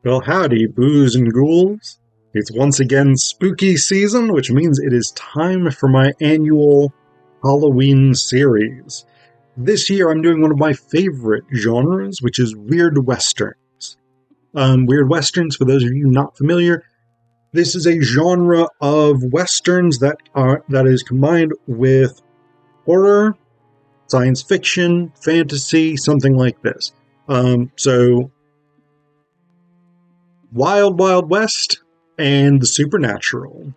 Well, howdy, boos and ghouls. It's once again spooky season, which means it is time for my annual Halloween series. This year I'm doing one of my favorite genres, which is Weird Westerns. Weird Westerns, for those of you not familiar, this is a genre of westerns that is combined with horror, science fiction, fantasy, something like this. So Wild Wild West and the supernatural.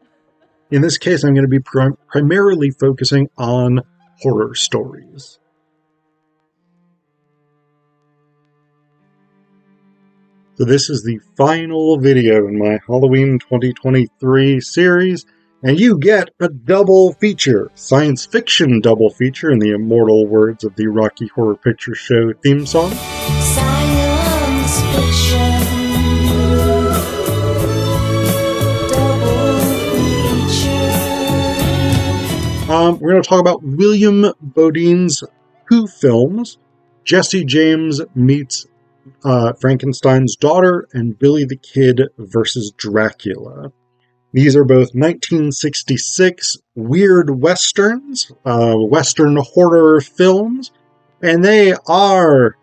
In this case, I'm going to be primarily focusing on horror stories. So this is the final video in my Halloween 2023 series, and you get a double feature, science fiction double feature in the immortal words of the Rocky Horror Picture Show theme song. Science fiction. We're going to talk about William Beaudine's Who films, Jesse James meets Frankenstein's daughter, and Billy the Kid versus Dracula. These are both 1966 weird westerns, western horror films, and they are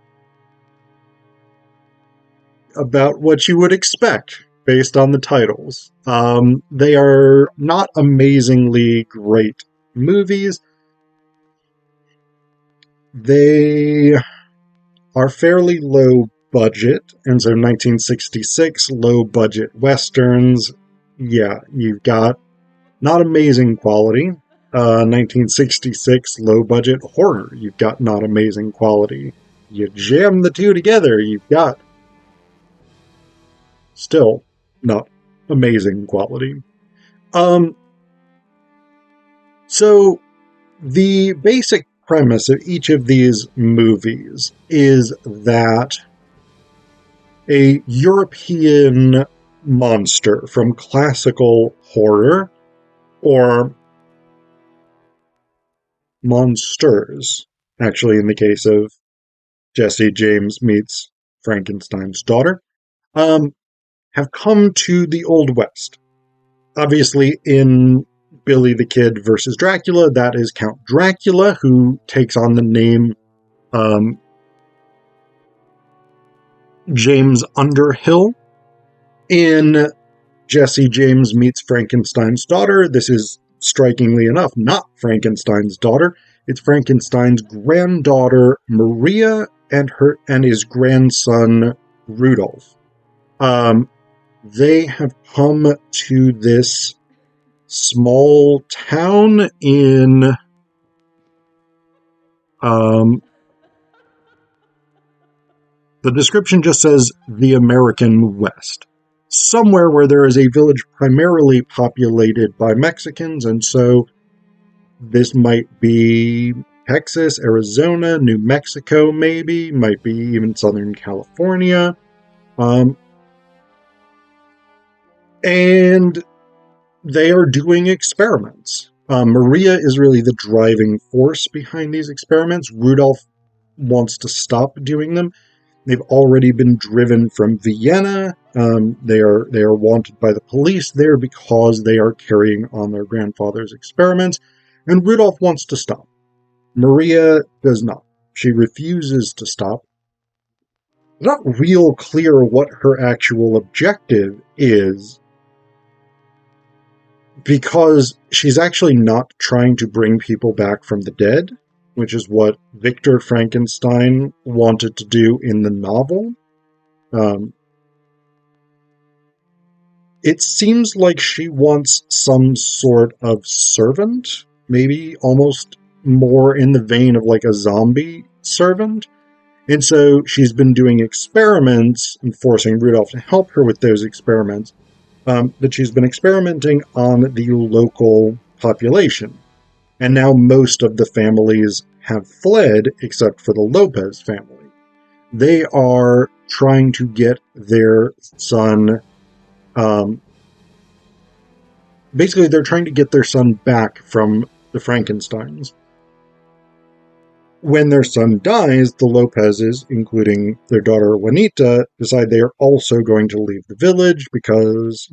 about what you would expect based on the titles. They are not amazingly great movies. They are fairly low budget, and so 1966 low budget westerns, yeah, you've got not amazing quality. 1966 low budget horror, you've got not amazing quality. You jam the two together, you've got still not amazing quality. So the basic premise of each of these movies is that a European monster from classical horror, or monsters, actually, in the case of Jesse James meets Frankenstein's daughter, have come to the Old West. Obviously, in Billy the Kid versus Dracula, that is Count Dracula, who takes on the name James Underhill. In Jesse James meets Frankenstein's daughter, this is, strikingly enough, not Frankenstein's daughter. It's Frankenstein's granddaughter, Maria, and his grandson, Rudolph. They have come to this small town in the description just says the American West, somewhere where there is a village primarily populated by Mexicans, and so this might be Texas, Arizona, New Mexico, maybe, might be even Southern California. And they are doing experiments. Maria is really the driving force behind these experiments. Rudolph wants to stop doing them. They've already been driven from Vienna. They are wanted by the police there because they are carrying on their grandfather's experiments, and Rudolph wants to stop. Maria does not. She refuses to stop. It's not real clear what her actual objective is, because she's actually not trying to bring people back from the dead, which is what Victor Frankenstein wanted to do in the novel. It seems like she wants some sort of servant, maybe almost more in the vein of like a zombie servant. And so she's been doing experiments and forcing Rudolph to help her with those experiments. But she's been experimenting on the local population. And now most of the families have fled, except for the Lopez family. They are trying to get their son... basically, they're trying to get their son back from the Frankensteins. when their son dies, the Lopezes, including their daughter Juanita, decide they are also going to leave the village because,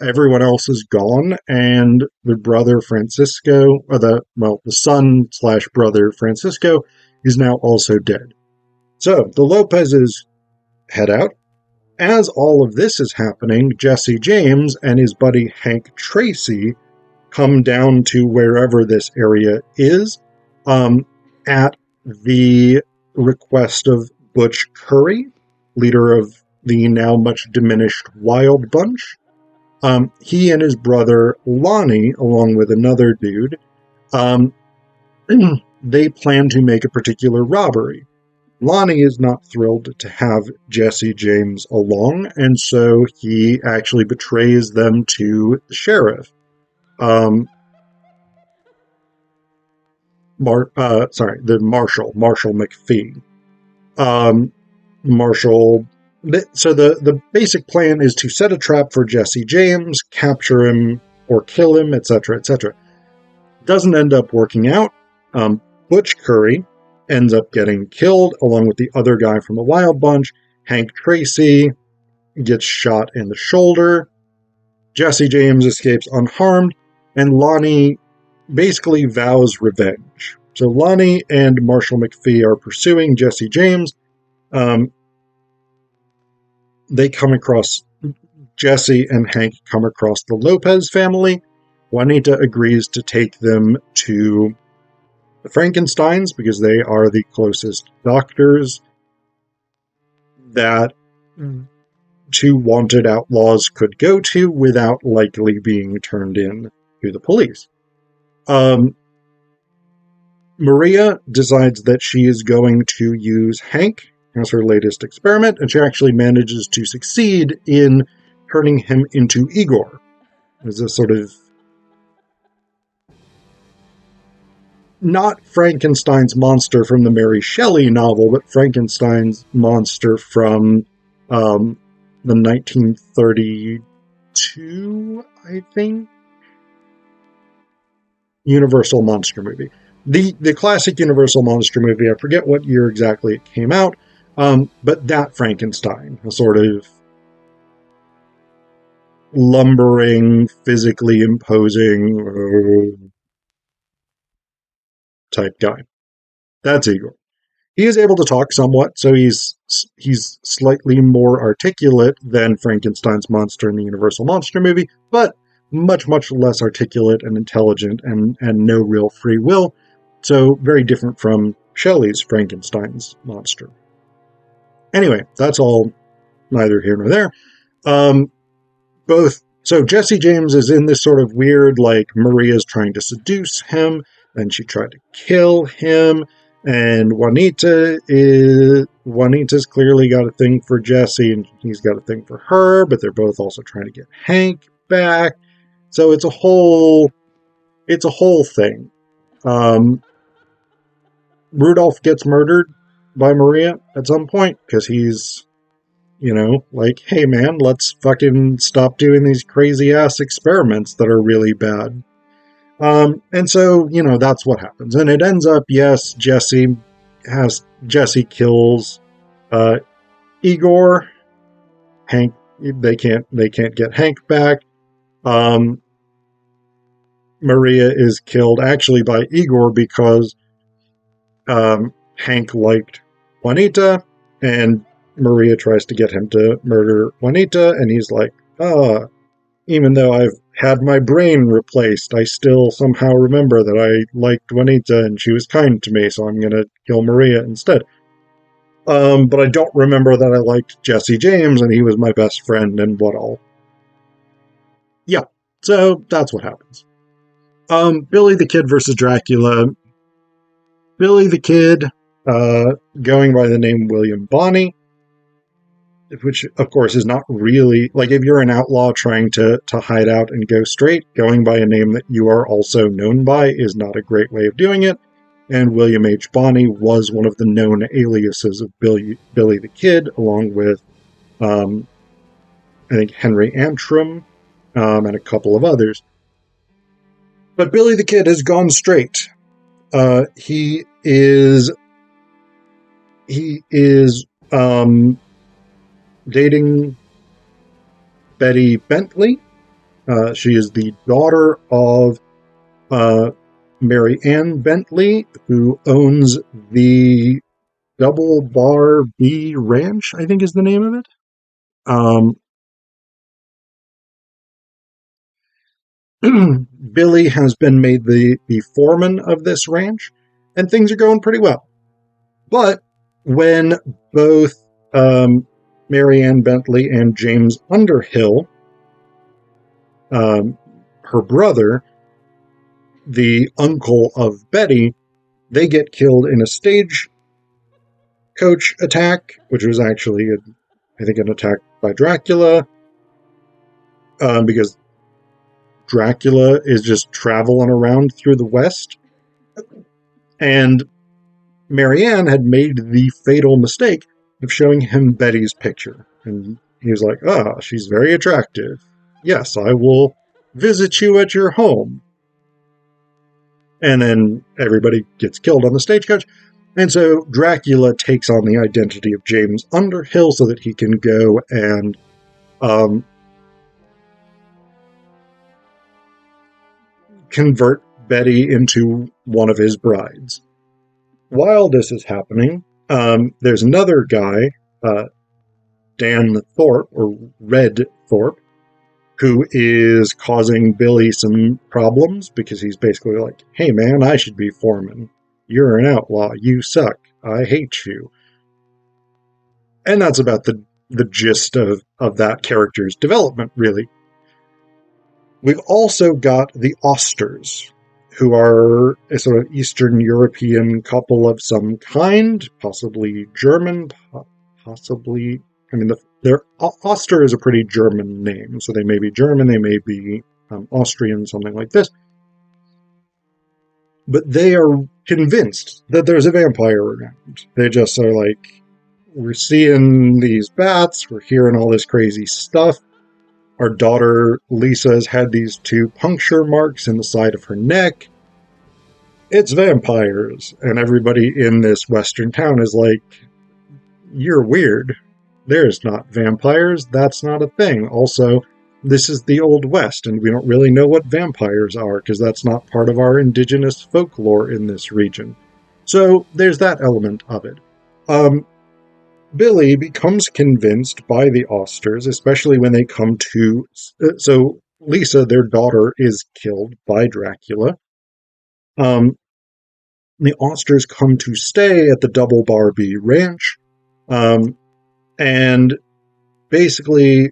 everyone else is gone, and the brother Francisco, or the son slash brother Francisco, is now also dead. So the Lopezes head out. As all of this is happening, Jesse James and his buddy Hank Tracy come down to wherever this area is, at the request of Butch Curry, leader of the now much diminished Wild Bunch. He and his brother Lonnie, along with another dude, they plan to make a particular robbery. Lonnie is not thrilled to have Jesse James along, and so he actually betrays them to the sheriff. The Marshall McPhee. Marshall. So the basic plan is to set a trap for Jesse James, capture him or kill him, etc., etc. Doesn't end up working out. Butch Curry ends up getting killed along with the other guy from the Wild Bunch. Hank Tracy gets shot in the shoulder. Jesse James escapes unharmed, and Lonnie basically vows revenge. So Lonnie and Marshall McPhee are pursuing Jesse James. They come across Jesse and Hank come across the Lopez family. Juanita agrees to take them to the Frankensteins because they are the closest doctors that two wanted outlaws could go to without likely being turned in to the police. Maria decides that she is going to use Hank as her latest experiment, and she actually manages to succeed in turning him into Igor. As a sort of not Frankenstein's monster from the Mary Shelley novel, but Frankenstein's monster from the 1932, I think, Universal monster movie. The classic Universal monster movie, I forget what year exactly it came out, but that Frankenstein, a sort of lumbering, physically imposing type guy. That's Igor. He is able to talk somewhat, so he's slightly more articulate than Frankenstein's monster in the Universal monster movie, but much, much less articulate and intelligent and no real free will. So very different from Shelley's Frankenstein's monster. Anyway, that's all neither here nor there. So Jesse James is in this sort of weird, Maria's trying to seduce him, and she tried to kill him, and Juanita's clearly got a thing for Jesse, and he's got a thing for her, but they're both also trying to get Hank back. So it's a whole thing. Rudolph gets murdered by Maria at some point because he's, hey man, let's fucking stop doing these crazy ass experiments that are really bad. And so, that's what happens. And it ends up, yes, Jesse kills Igor. Hank, they can't get Hank back. Maria is killed actually by Igor because Hank liked Juanita, and Maria tries to get him to murder Juanita, and he's like, even though I've had my brain replaced, I still somehow remember that I liked Juanita and she was kind to me, so I'm going to kill Maria instead. But I don't remember that I liked Jesse James and he was my best friend and what all. Yeah, so that's what happens. Billy the Kid versus Dracula. Billy the Kid, going by the name William Beaudine, which, of course, is not really... if you're an outlaw trying to hide out and go straight, going by a name that you are also known by is not a great way of doing it. And William H. Beaudine was one of the known aliases of Billy the Kid, along with, I think, Henry Antrim, and a couple of others. But Billy the Kid has gone straight. He is he is dating Betty Bentley. She is the daughter of Mary Ann Bentley, who owns the Double Bar B Ranch, I think is the name of it. Um, Billy has been made the foreman of this ranch, and things are going pretty well. But when both Mary Ann Bentley and James Underhill, her brother, the uncle of Betty, they get killed in a stagecoach attack, which was actually, I think, an attack by Dracula, because Dracula is just traveling around through the West. And Marianne had made the fatal mistake of showing him Betty's picture. And he was like, she's very attractive. Yes, I will visit you at your home. And then everybody gets killed on the stagecoach. And so Dracula takes on the identity of James Underhill so that he can go and convert Betty into one of his brides. While this is happening, there's another guy, Dan Thorpe, or Red Thorpe, who is causing Billy some problems because he's basically like, hey man, I should be foreman. You're an outlaw. You suck. I hate you. And that's about the gist of that character's development, really. We've also got the Austers, who are a sort of Eastern European couple of some kind, possibly German, possibly. I mean, their Oster is a pretty German name, so they may be German, they may be Austrian, something like this. But they are convinced that there's a vampire around. They just are like, we're seeing these bats, we're hearing all this crazy stuff. Our daughter Lisa has had these 2 puncture marks in the side of her neck. It's vampires. And everybody in this western town is like, you're weird. There's not vampires. That's not a thing. Also, this is the Old West, and we don't really know what vampires are because that's not part of our indigenous folklore in this region. So there's that element of it. Billy becomes convinced by the Austers, especially when they come to... So Lisa, their daughter, is killed by Dracula. The Austers come to stay at the Double Barbie Ranch, and basically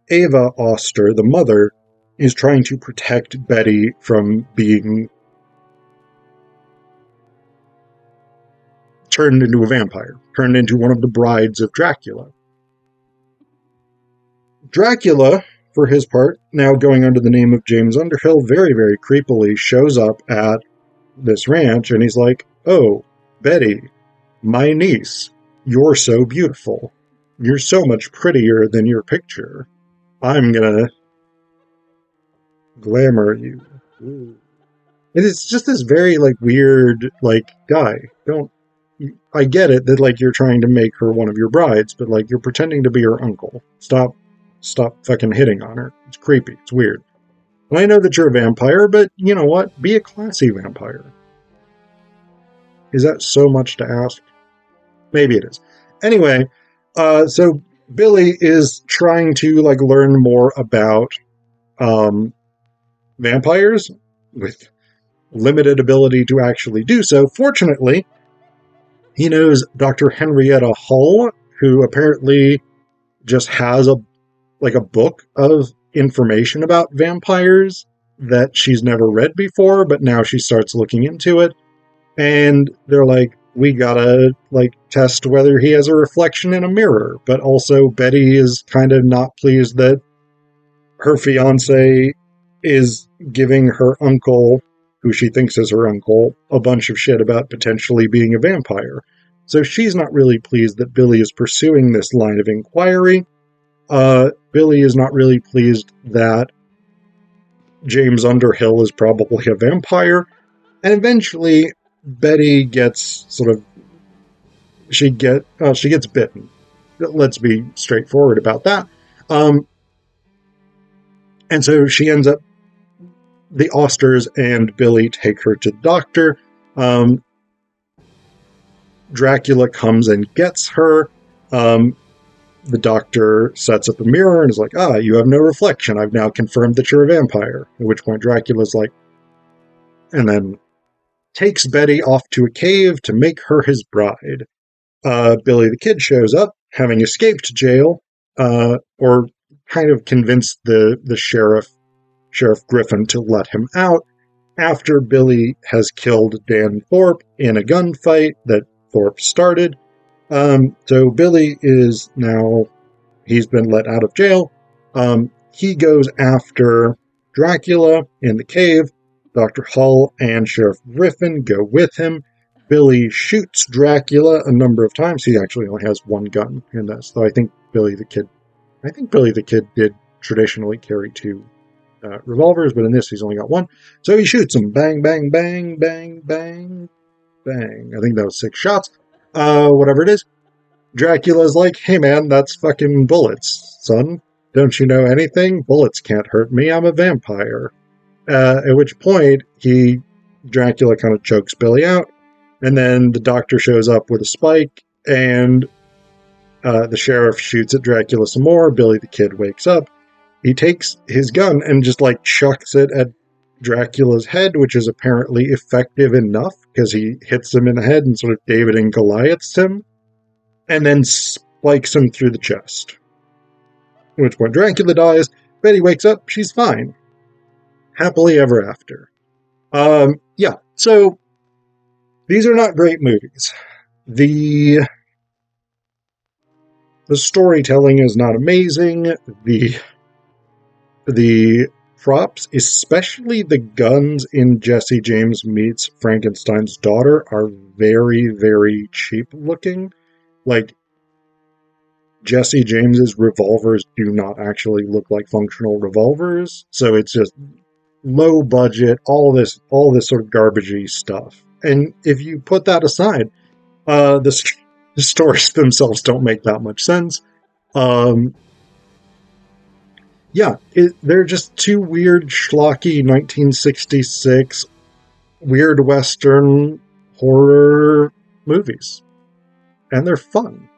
Ava Auster, the mother, is trying to protect Betty from being turned into a vampire, turned into one of the brides of Dracula. Dracula, for his part, now going under the name of James Underhill, very, very creepily shows up at this ranch, and he's like, oh, Betty, my niece, you're so beautiful. You're so much prettier than your picture. I'm gonna glamour you. Ooh. It's just this very, weird, guy. I get it that, you're trying to make her one of your brides, but, you're pretending to be her uncle. Stop fucking hitting on her. It's creepy. It's weird. And I know that you're a vampire, but you know what? Be a classy vampire. Is that so much to ask? Maybe it is. Anyway, so Billy is trying to, learn more about vampires with limited ability to actually do so. Fortunately, he knows Dr. Henrietta Hull, who apparently just has a book of information about vampires that she's never read before, but now she starts looking into it. And they're like, we gotta, test whether he has a reflection in a mirror. But also, Betty is kind of not pleased that her fiancé is giving her uncle, who she thinks is her uncle, a bunch of shit about potentially being a vampire. So she's not really pleased that Billy is pursuing this line of inquiry. Billy is not really pleased that James Underhill is probably a vampire. And eventually, Betty gets sort of she gets bitten. Let's be straightforward about that. Um, and so she ends up, the Austers and Billy take her to the doctor. Um, Dracula comes and gets her. Um, the doctor sets up a mirror and is like, you have no reflection. I've now confirmed that you're a vampire. At which point Dracula's like, and then takes Betty off to a cave to make her his bride. Billy the Kid shows up, having escaped jail, or kind of convinced the Sheriff Griffin, to let him out after Billy has killed Dan Thorpe in a gunfight that Thorpe started. So Billy is now, he's been let out of jail. He goes after Dracula in the cave. Dr. Hull and Sheriff Griffin go with him. Billy shoots Dracula a number of times. He actually only has one gun in this, though I think Billy the Kid did traditionally carry two revolvers, but in this he's only got one. So he shoots him. Bang, bang, bang, bang, bang, bang. I think that was 6 shots. Whatever it is. Dracula's like, hey man, that's fucking bullets, son. Don't you know anything? Bullets can't hurt me. I'm a vampire. At which point, Dracula kind of chokes Billy out, and then the doctor shows up with a spike, and the sheriff shoots at Dracula some more. Billy the Kid wakes up. He takes his gun and just like chucks it at Dracula's head, which is apparently effective enough because he hits him in the head and sort of David and Goliaths him, and then spikes him through the chest. At which point Dracula dies. Betty wakes up. She's fine. Happily ever after. Yeah, so these are not great movies. The storytelling is not amazing. The props, especially the guns in Jesse James Meets Frankenstein's Daughter, are very, very cheap looking. Like, Jesse James's revolvers do not actually look like functional revolvers, so it's just low budget, all this sort of garbagey stuff. And if you put that aside, the stories themselves don't make that much sense. Yeah, they're just two weird, schlocky 1966 weird Western horror movies, and they're fun.